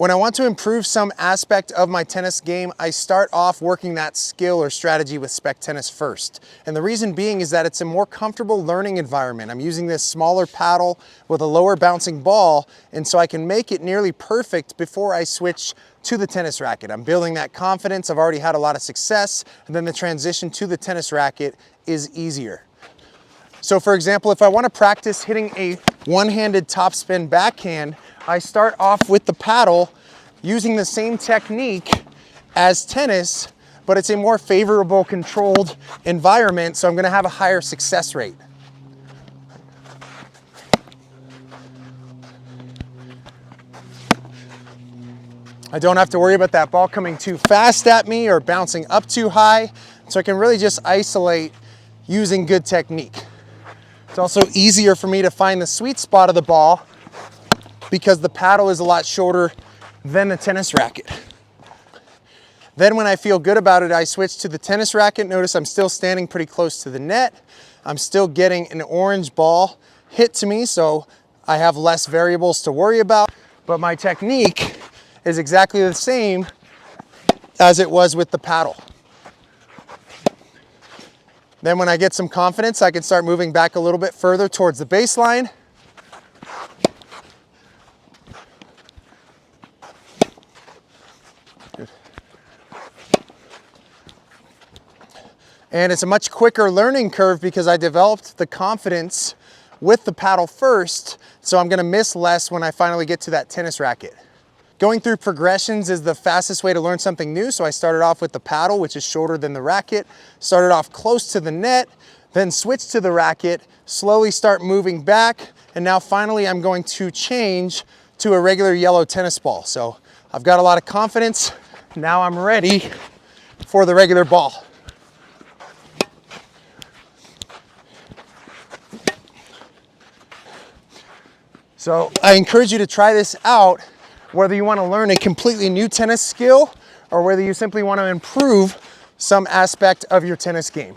When I want to improve some aspect of my tennis game, I start off working that skill or strategy with SpecTennis first. And the reason being is that it's a more comfortable learning environment. I'm using this smaller paddle with a lower bouncing ball, and so I can make it nearly perfect before I switch to the tennis racket. I'm building that confidence. I've already had a lot of success, and then the transition to the tennis racket is easier. So for example, if I want to practice hitting a one-handed topspin backhand, I start off with the paddle using the same technique as tennis, but it's a more favorable controlled environment, so I'm going to have a higher success rate. I don't have to worry about that ball coming too fast at me or bouncing up too high, so I can really just isolate using good technique. It's also easier for me to find the sweet spot of the ball because the paddle is a lot shorter than the tennis racket. Then when I feel good about it, I switch to the tennis racket. Notice I'm still standing pretty close to the net. I'm still getting an orange ball hit to me, so I have less variables to worry about, but my technique is exactly the same as it was with the paddle. Then when I get some confidence, I can start moving back a little bit further towards the baseline. And it's a much quicker learning curve because I developed the confidence with the paddle first, so I'm gonna miss less when I finally get to that tennis racket. Going through progressions is the fastest way to learn something new, so I started off with the paddle, which is shorter than the racket, started off close to the net, then switched to the racket, slowly start moving back, and now finally I'm going to change to a regular yellow tennis ball. So I've got a lot of confidence, now I'm ready for the regular ball. So I encourage you to try this out, whether you want to learn a completely new tennis skill or whether you simply want to improve some aspect of your tennis game.